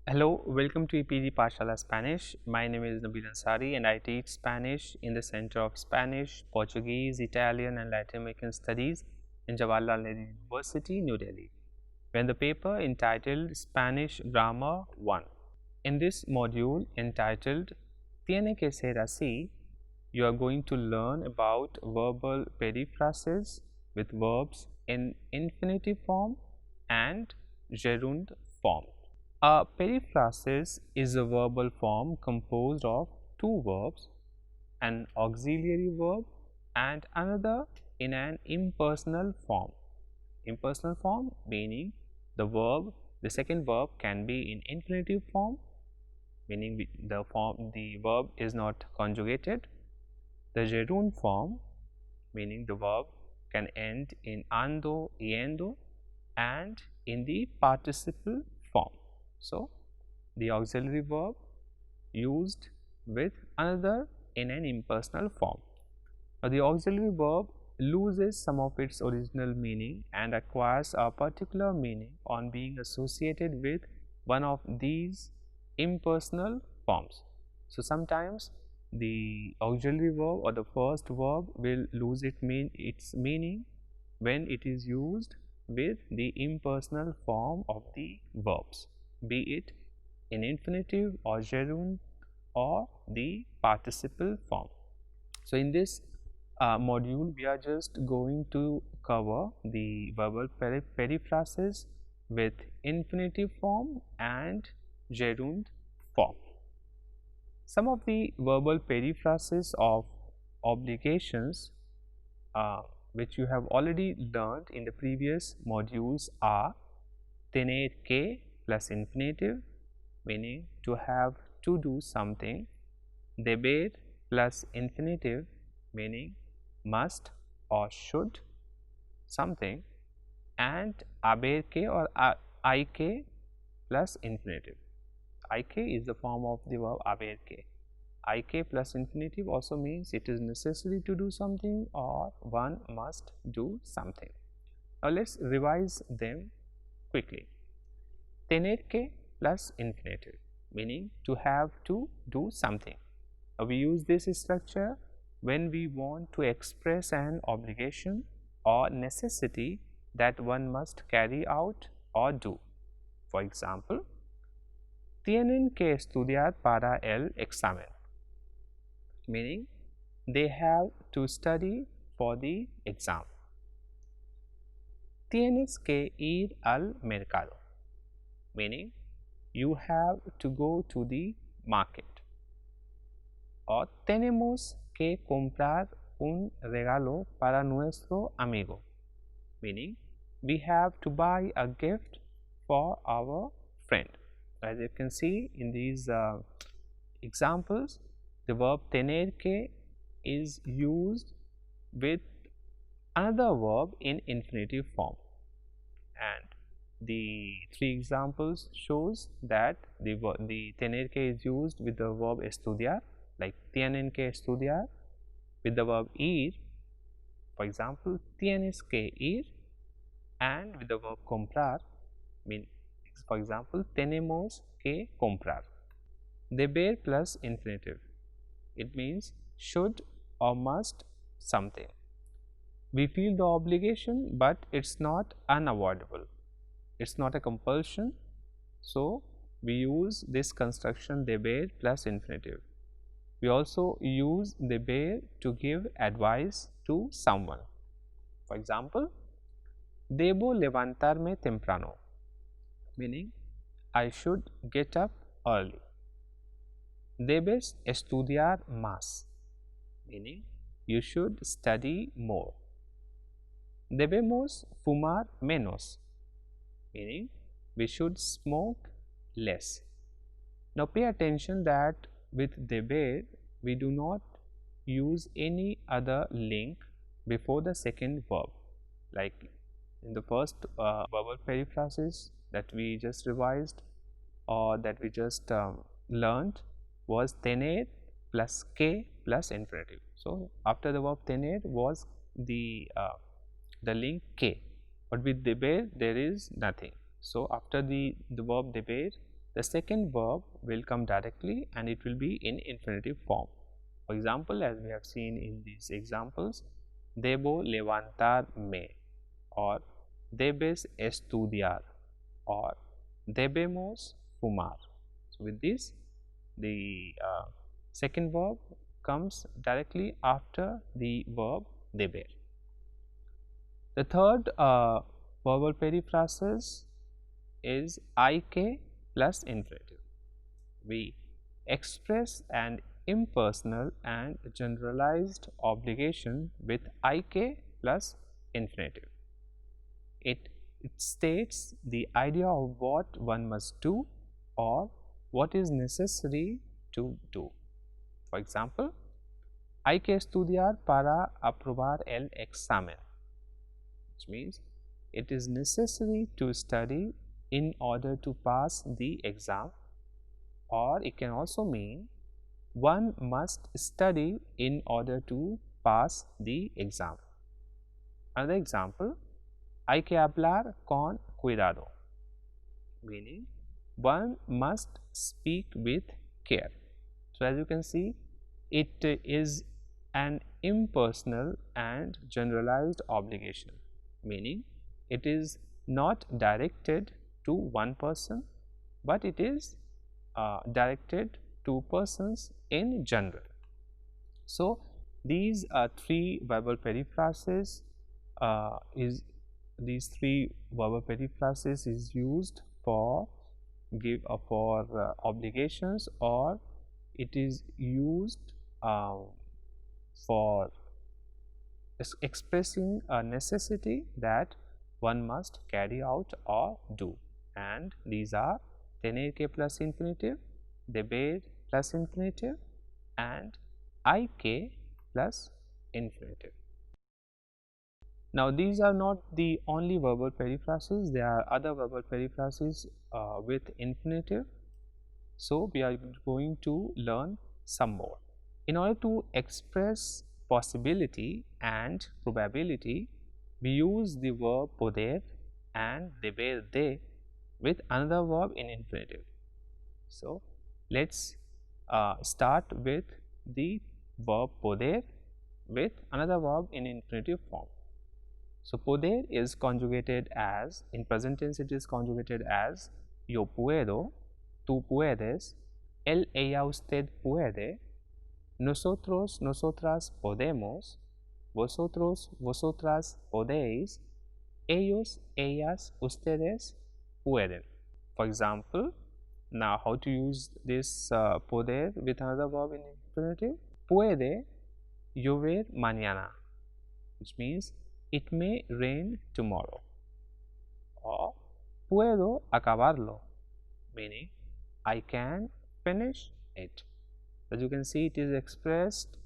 Hello, welcome to EPG Pashala Spanish. My name is Nabil Ansari and I teach Spanish in the Center of Spanish, Portuguese, Italian and Latin American Studies in Jawaharlal Nehru University, New Delhi. We are in the paper entitled Spanish Grammar 1. In this module entitled Tiene que ser así, you are going to learn about verbal periphrases with verbs in infinitive form and gerund form. A periphrasis is a verbal form composed of two verbs, an auxiliary verb and another in an impersonal form. Impersonal form meaning the second verb can be in infinitive form, meaning the verb is not conjugated. The gerund form meaning the verb can end in ando, yendo and in the participle form. So, the auxiliary verb used with another in an impersonal form. Now, the auxiliary verb loses some of its original meaning and acquires a particular meaning on being associated with one of these impersonal forms. So, sometimes the auxiliary verb or the first verb will lose its meaning when it is used with the impersonal form of the verbs, be it in infinitive or gerund or the participle form. So, in this module, we are just going to cover the verbal periphrases with infinitive form and gerund form. Some of the verbal periphrases of obligations which you have already learned in the previous modules are tener que plus infinitive meaning to have to do something, deber plus infinitive meaning must or should something, and haber que or ik plus infinitive. Ik is the form of the verb haber que. Ik plus infinitive also means it is necessary to do something or one must do something. Now, let us revise them quickly. Tener que plus infinitive meaning to have to do something. Now, we use this structure when we want to express an obligation or necessity that one must carry out or do. For example, tienen que estudiar para el examen meaning they have to study for the exam. Tienes que ir al mercado meaning you have to go to the market. Or tenemos que comprar un regalo para nuestro amigo meaning we have to buy a gift for our friend. As you can see in these examples, the verb tener que is used with another verb in infinitive form, and the three examples shows that the tener que is used with the verb estudiar, like tienen que estudiar, with the verb ir, for example tienes que ir, and with the verb comprar, mean for example tenemos que comprar. Deber plus infinitive, it means should or must something. We feel the obligation, but it's not unavoidable, it's not a compulsion, so we use this construction deber plus infinitive. We also use deber to give advice to someone. For example, debo levantarme temprano meaning I should get up early. Debes estudiar más meaning you should study more. Debemos fumar menos meaning we should smoke less. Now, pay attention that with deber we do not use any other link before the second verb, like in the first verbal periphrasis that we just revised or that we just learned was tener plus que plus infinitive. So, after the verb tener was the link que, but with deber there is nothing. So, after the verb deber the second verb will come directly and it will be in infinitive form. For example, as we have seen in these examples, debo levantarme, or debes estudiar, or debemos fumar. So with this, the second verb comes directly after the verb deber. The third verbal periphrasis is ik plus infinitive. We express an impersonal and generalized obligation with ik plus infinitive. It states the idea of what one must do or what is necessary to do. For example, hay que estudiar para aprobar el examen, which means it is necessary to study in order to pass the exam, or it can also mean one must study in order to pass the exam. Another example, hay que hablar con cuidado, meaning one must speak with care. So as you can see, it is an impersonal and generalized obligation, meaning it is not directed to one person, but it is directed to persons in general. So these three verbal periphrases is used for obligations, or it is used for expressing a necessity that one must carry out or do, and these are tener que plus infinitive, deber plus infinitive, and ik plus infinitive. Now these are not the only verbal periphrases, there are other verbal periphrases with infinitive, so we are going to learn some more. In order to express possibility and probability, we use the verb poder and deber de with another verb in infinitive. So let's start with the verb poder with another verb in infinitive form. So poder is conjugated as, in present tense it is conjugated as yo puedo, tú puedes, él, ella, usted puede, nosotros, nosotras podemos, vosotros, vosotras podéis, ellos, ellas, ustedes pueden. For example, now how to use this poder with another verb in infinitive? Puede llover mañana, which means it may rain tomorrow, or puedo acabarlo, meaning I can finish it. As you can see, it is expressed,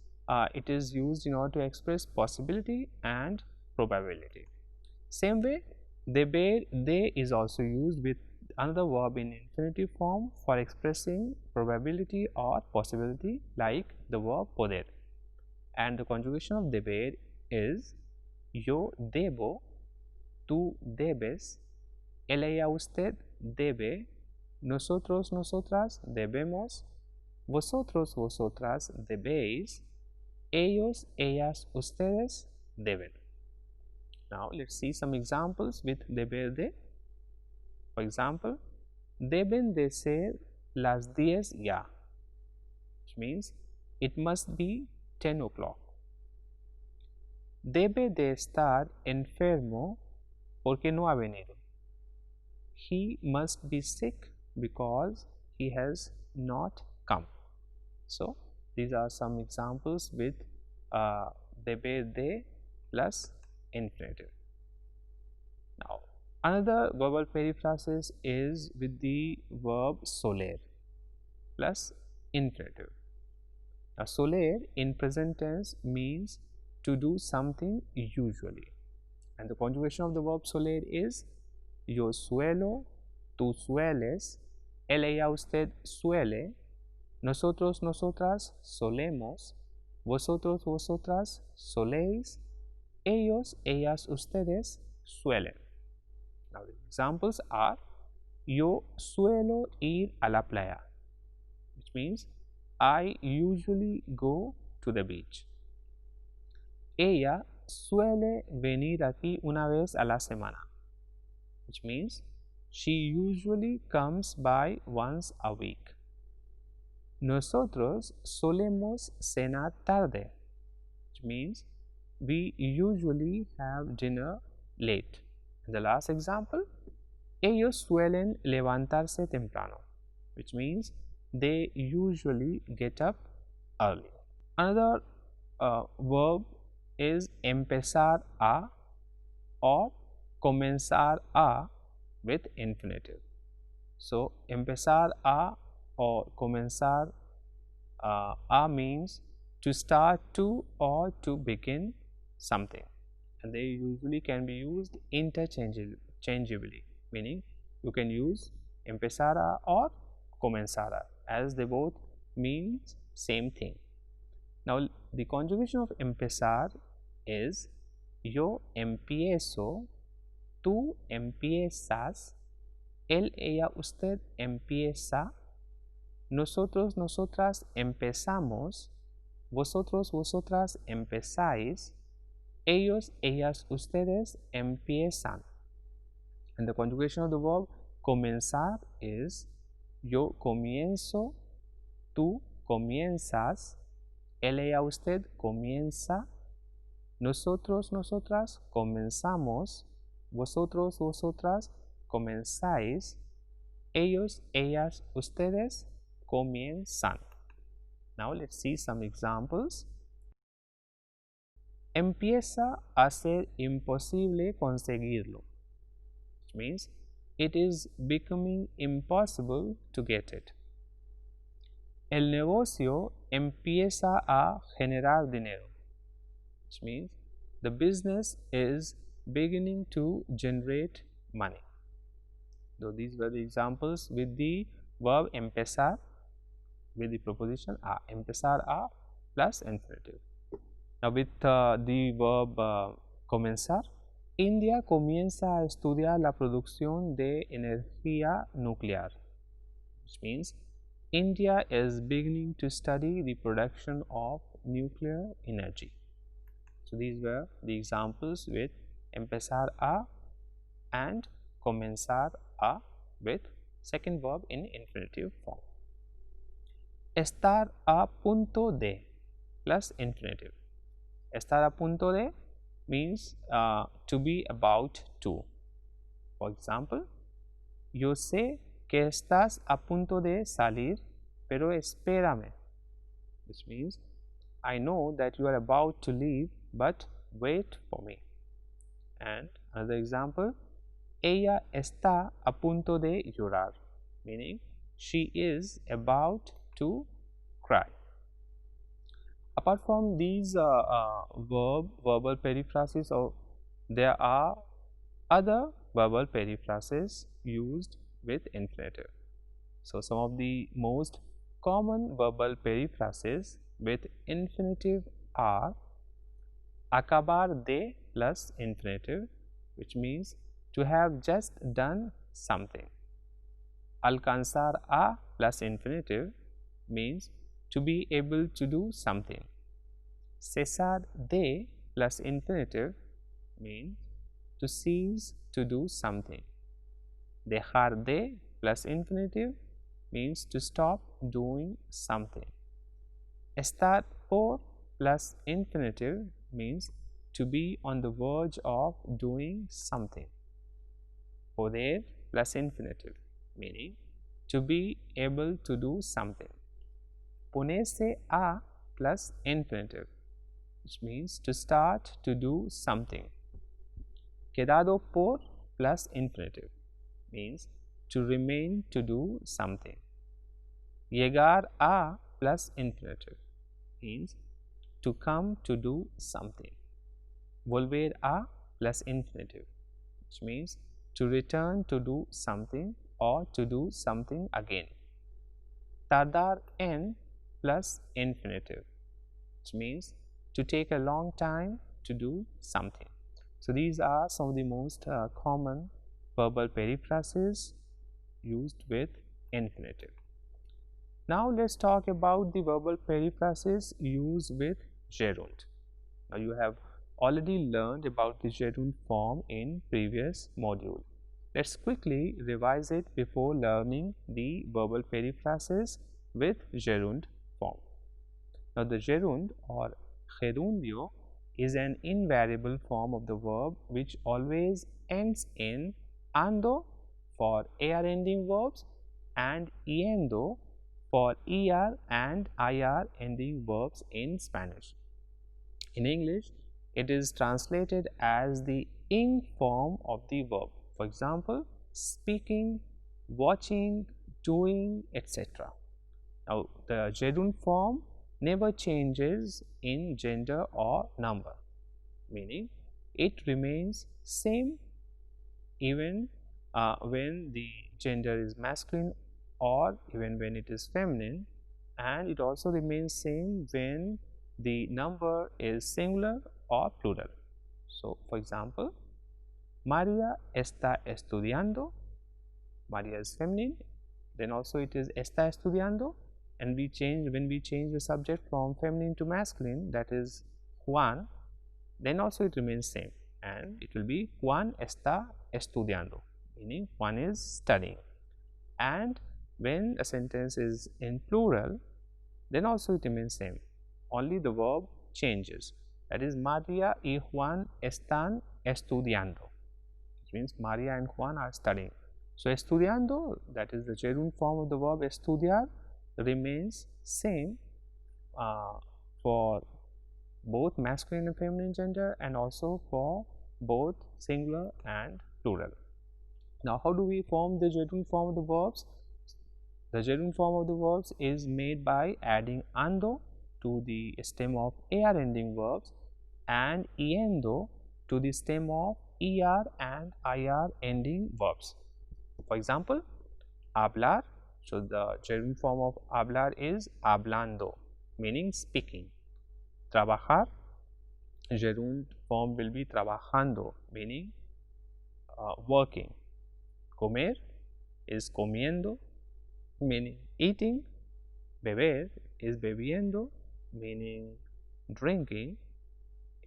it is used in order to express possibility and probability. Same way, deber de is also used with another verb in infinitive form for expressing probability or possibility, like the verb poder, and the conjugation of deber is yo debo, tú debes, él, ella, usted debe, nosotros, nosotras debemos, vosotros, vosotras debéis, ellos, ellas, ustedes deben. Now let's see some examples with deber de. For example, deben de ser las 10 ya, which means it must be 10 o'clock. Debe de estar enfermo porque no ha venido. He must be sick because he has not come. So these are some examples with deber de plus infinitive. Now another verbal periphrasis is with the verb soler plus infinitive. Now soler in present tense means to do something usually, and the conjugation of the verb soler is yo suelo, tú sueles, él, ella, usted suele, nosotros, nosotras solemos, vosotros, vosotras soléis, ellos, ellas, ustedes suelen. Now the examples are yo suelo ir a la playa, which means I usually go to the beach. Ella suele venir aquí una vez a la semana, which means she usually comes by once a week. Nosotros solemos cenar tarde, which means we usually have dinner late. And the last example, ellos suelen levantarse temprano, which means they usually get up early. Another verb is empezar a or comenzar a with infinitive. So, empezar a or comenzar a means to start to or to begin something, and they usually can be used interchangeably, meaning you can use empezar a or comenzar a as they both mean same thing. Now, the conjugation of empezar is yo empiezo, tú empiezas, él, ella, usted empieza, nosotros, nosotras empezamos, vosotros, vosotras empezáis, ellos, ellas, ustedes empiezan. And the conjugation of the verb comenzar is yo comienzo, tú comienzas, él, ella, usted comienza, nosotros, nosotras comenzamos, vosotros, vosotras comenzáis, ellos, ellas, ustedes comienzan. Now let's see some examples. Empieza a ser imposible conseguirlo, which means it is becoming impossible to get it. El negocio empieza a generar dinero, which means the business is beginning to generate money. So these were the examples with the verb empezar with the preposition a, empezar a plus infinitive. Now with the verb comenzar, India comienza a estudiar la producción de energía nuclear, which means India is beginning to study the production of nuclear energy. So these were the examples with empezar a and comenzar a with second verb in infinitive form. Estar a punto de plus infinitive. Estar a punto de means to be about to. For example, yo sé que estás a punto de salir, pero espérame, which means I know that you are about to leave, but wait for me. And another example, ella está a punto de llorar, meaning she is about to cry. Apart from these verbal periphrases, there are other verbal periphrases used with infinitive. So some of the most common verbal periphrases with infinitive are acabar de plus infinitive, which means to have just done something. Alcanzar a plus infinitive means to be able to do something. Cesar de plus infinitive means to cease to do something. Dejar de plus infinitive means to stop doing something. Estar por plus infinitive means to be on the verge of doing something. Poder plus infinitive meaning to be able to do something. Ponerse a plus infinitive, which means to start to do something. Quedado por plus infinitive means to remain to do something. Llegar a plus infinitive means to come to do something. Volver a plus infinitive, which means to return to do something or to do something again. Tardar en plus infinitive, which means to take a long time to do something. So these are some of the most common verbal periphrases used with infinitive. Now let's talk about the verbal periphrases used with gerund. Now you have already learned about the gerund form in previous module. Let's quickly revise it before learning the verbal periphrases with gerund form. Now the gerund or gerundio is an invariable form of the verb which always ends in ando for AR ending verbs and yendo for ER and IR ending verbs in Spanish. In English, it is translated as the ing form of the verb. For example, speaking, watching, doing, etc. Now, the gerund form never changes in gender or number, meaning it remains same even when the gender is masculine or even when it is feminine, and it also remains same when the number is singular or plural. So, for example, María está estudiando. María is feminine, then also it is está estudiando, and when we change the subject from feminine to masculine, that is Juan, then also it remains same and it will be Juan está estudiando, meaning Juan is studying. And when a sentence is in plural, then also it remains same, only the verb changes, that is María y Juan están estudiando. It means Maria and Juan are studying. So estudiando, that is the gerund form of the verb estudiar, remains same for both masculine and feminine gender and also for both singular and plural. Now how do we form the gerund form of the verbs? The gerund form of the verbs is made by adding ando to the stem of AR ending verbs and yendo to the stem of ER and IR ending verbs. For example, hablar, so the gerund form of hablar is hablando, meaning speaking. Trabajar, gerund form will be trabajando, meaning working. Comer is comiendo, meaning eating. Beber is bebiendo, meaning drinking.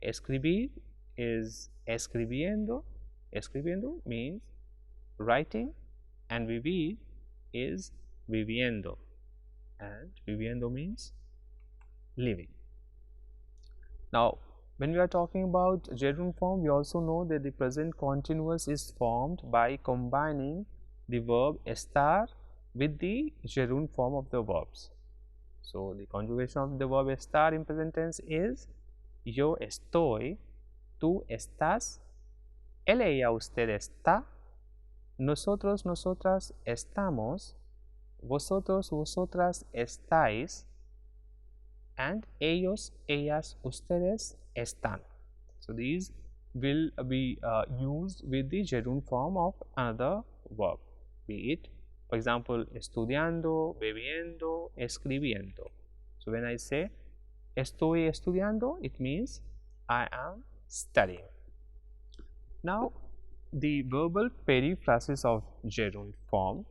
Escribir is escribiendo, escribiendo means writing, and vivir is viviendo, and viviendo means living. Now, when we are talking about gerund form, we also know that the present continuous is formed by combining the verb estar with the gerund form of the verbs. So, the conjugation of the verb estar in present tense is yo estoy, tú estás, él, ella, usted está, nosotros, nosotras estamos, vosotros, vosotras estáis, and ellos, ellas, ustedes están. So these will be used with the gerund form of another verb, be it, for example, estudiando, bebiendo, escribiendo. So when I say estoy estudiando, it means I am studying. Now, the verbal periphrasis of gerund form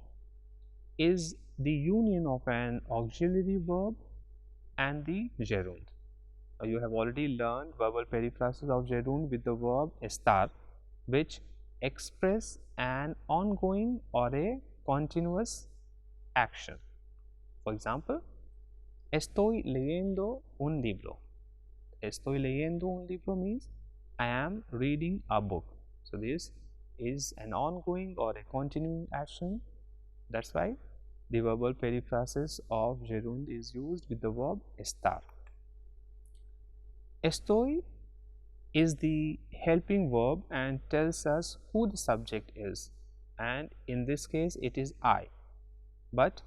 is the union of an auxiliary verb and the gerund. You have already learned verbal periphrasis of gerund with the verb estar, which express an ongoing or a continuous action. For example, estoy leyendo un libro. Estoy leyendo un libro means I am reading a book. So this is an ongoing or a continuing action. That's why the verbal periphrasis of gerund is used with the verb estar. Estoy is the helping verb and tells us who the subject is, and in this case it is I, but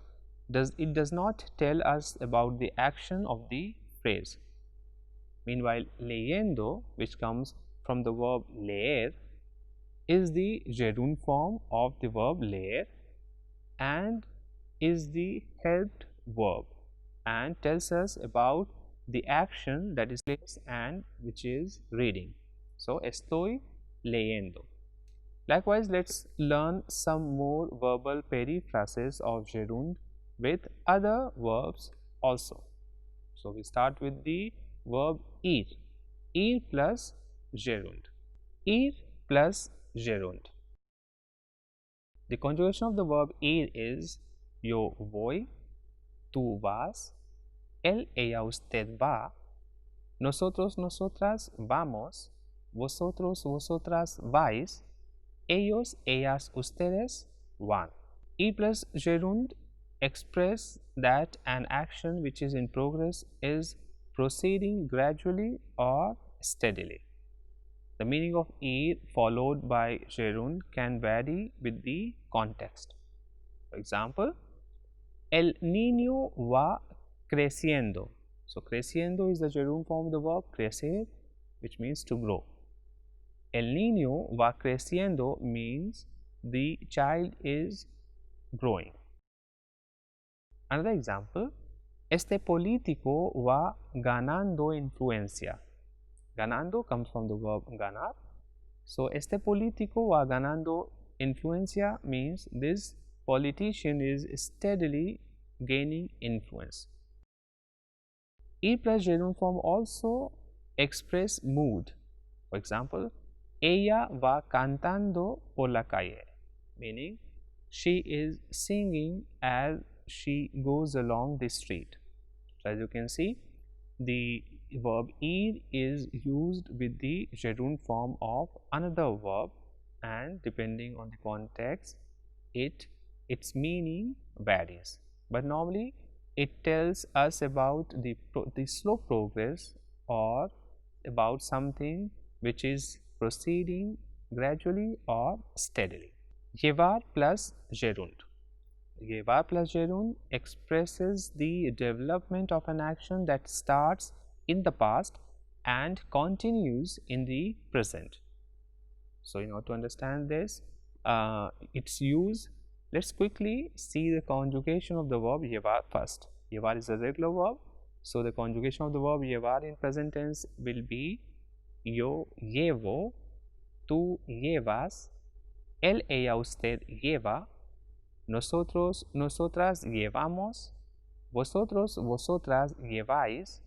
it does not tell us about the action of the phrase. Meanwhile, leyendo, which comes from the verb leer, is the gerund form of the verb leer and is the helped verb and tells us about the action that is placed and which is reading. So, estoy leyendo. Likewise, let's learn some more verbal periphrases of gerund with other verbs also. So we start with the verb ir. Ir plus gerund. Ir plus gerund. The conjugation of the verb ir is yo voy, tú vas, él, ella, usted va, nosotros, nosotras vamos, vosotros, vosotras vais, ellos, ellas, ustedes van. E plus gerund express that an action which is in progress is proceeding gradually or steadily. The meaning of ir followed by gerund can vary with the context. For example, el niño va creciendo. So, creciendo is the gerund form of the verb crecer, which means to grow. El niño va creciendo means the child is growing. Another example, este político va ganando influencia. Ganando comes from the verb ganar. So, este político va ganando influencia means this politician is steadily gaining influence. E plus gerund form also express mood. For example, ella va cantando por la calle, meaning she is singing as she goes along the street. So, as you can see, the verb ir is used with the gerund form of another verb, and depending on the context, its meaning varies. But normally, it tells us about the slow progress or about something which is proceeding gradually or steadily. Llevar plus gerund. Llevar plus gerund expresses the development of an action that starts in the past and continues in the present. So, in order to understand this, its use, let's quickly see the conjugation of the verb llevar first. Llevar is a regular verb, so the conjugation of the verb llevar in present tense will be yo llevo, tú llevas, él, ella, usted lleva, nosotros, nosotras llevamos, vosotros, vosotras lleváis,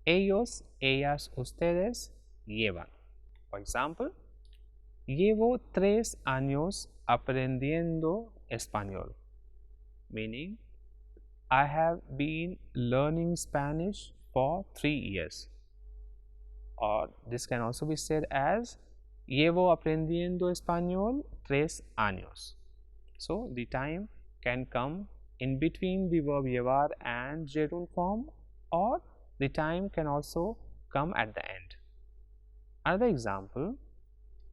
ellos, ellas, ustedes llevan. For example, llevo 3 años aprendiendo español, meaning I have been learning Spanish for 3 years. Or this can also be said as llevo aprendiendo español 3 años. So, the time can come in between the verb llevar and gerund form, or the time can also come at the end. Another example,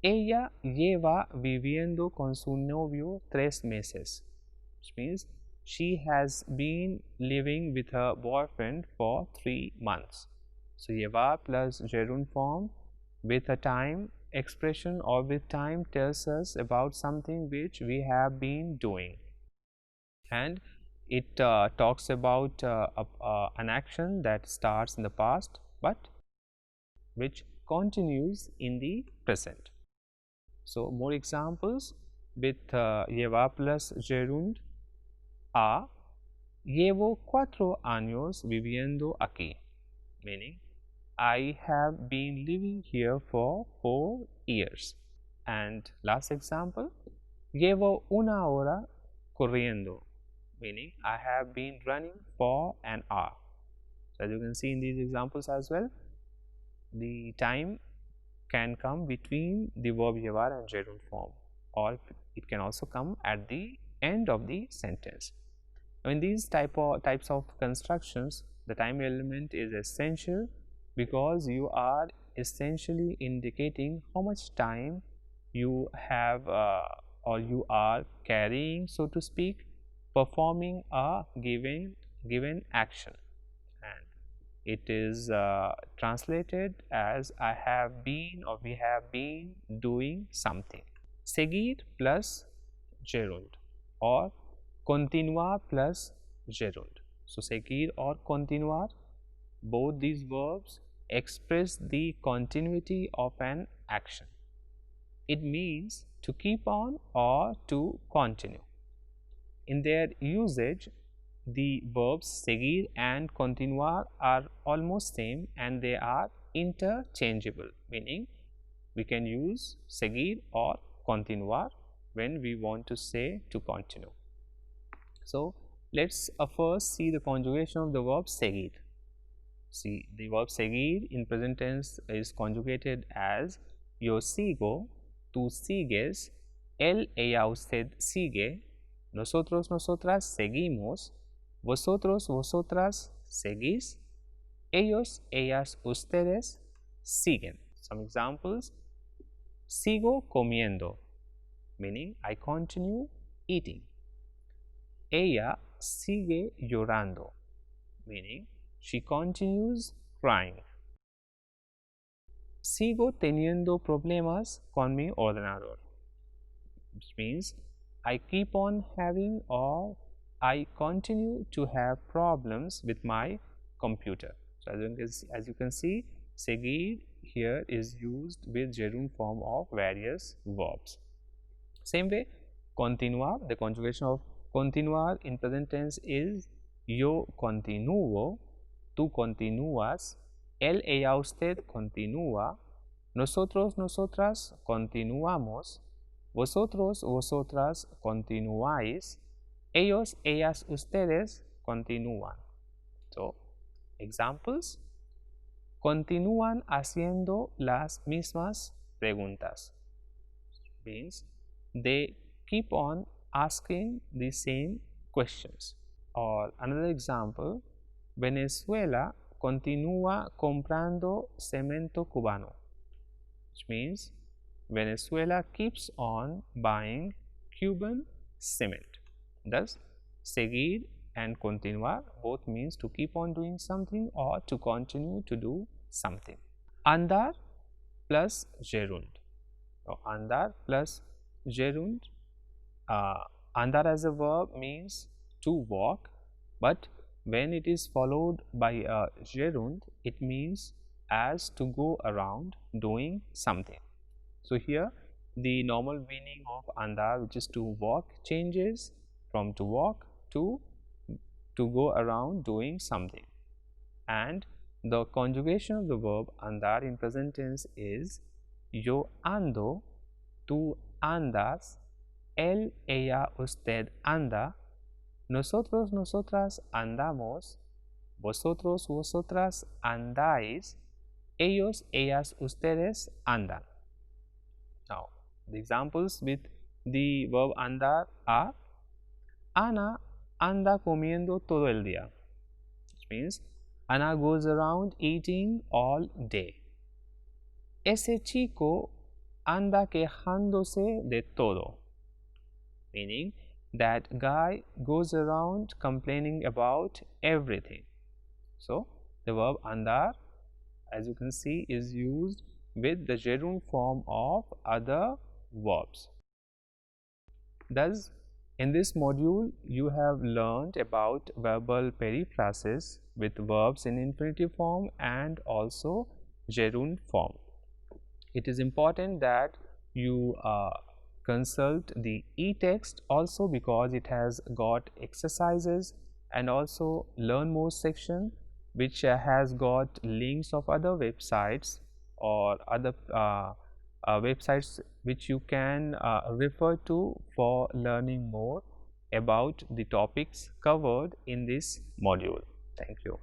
ella lleva viviendo con su novio 3 meses, which means she has been living with her boyfriend for 3 months. So, llevar plus gerund form with a time expression or with time tells us about something which we have been doing, and it talks about an action that starts in the past but which continues in the present. So, more examples with llevar plus gerund are llevo 4 años viviendo aquí, meaning I have been living here for 4 years. And last example, llevo 1 hora corriendo, meaning I have been running for an hour. So, as you can see in these examples as well, the time can come between the verb llevar and gerund form, or it can also come at the end of the sentence. Now, in these types of constructions, the time element is essential because you are essentially indicating how much time you have or you are carrying, so to speak, performing a given action, and it is translated as I have been or we have been doing something. Seguir plus gerund or continuar plus gerund. So, seguir or continuar, both these verbs express the continuity of an action. it means to keep on or to continue. In their usage, the verbs seguir and continuar are almost same and they are interchangeable, meaning we can use seguir or continuar when we want to say to continue. So, let us first see the conjugation of the verb seguir. See, the verb seguir in present tense is conjugated as yo sigo, tú sigues, él, ella, usted sigue, nosotros, nosotras seguimos, vosotros, vosotras seguís, ellos, ellas, ustedes siguen. Some examples: sigo comiendo, meaning I continue eating. Ella sigue llorando, meaning she continues crying. Sigo teniendo problemas con mi ordenador, which means I keep on having or I continue to have problems with my computer. So, as you can see, seguir here is used with gerund form of various verbs. Same way, continuar, the conjugation of continuar in present tense is yo continúo, tú continúas, él, ella, usted continúa, nosotros, nosotras continuamos, vosotros, vosotras continuáis, ellos, ellas, ustedes continúan. So, examples: continúan haciendo las mismas preguntas, means they keep on asking the same questions. Or another example: Venezuela continúa comprando cemento cubano, which means Venezuela keeps on buying Cuban cement. Thus, seguir and continuar both means to keep on doing something or to continue to do something. Andar plus gerund. So, andar plus gerund. Andar as a verb means to walk, but when it is followed by a gerund, it means as to go around doing something. So, here the normal meaning of andar, which is to walk, changes from to walk to go around doing something, and the conjugation of the verb andar in present tense is yo ando, tú andas, él, ella, usted anda, nosotros, nosotras andamos, vosotros, vosotras andáis, ellos, ellas, ustedes andan. Now, the examples with the verb andar are: Ana anda comiendo todo el día, which means Ana goes around eating all day. Ese chico anda quejándose de todo, meaning that guy goes around complaining about everything. So, the verb andar, as you can see, is used with the gerund form of other verbs. Thus, in this module, you have learned about verbal periphrases with verbs in infinitive form and also gerund form. It is important that you consult the e-text also, because it has got exercises and also learn more section, which has got links of other websites or other websites which you can refer to for learning more about the topics covered in this module. Thank you.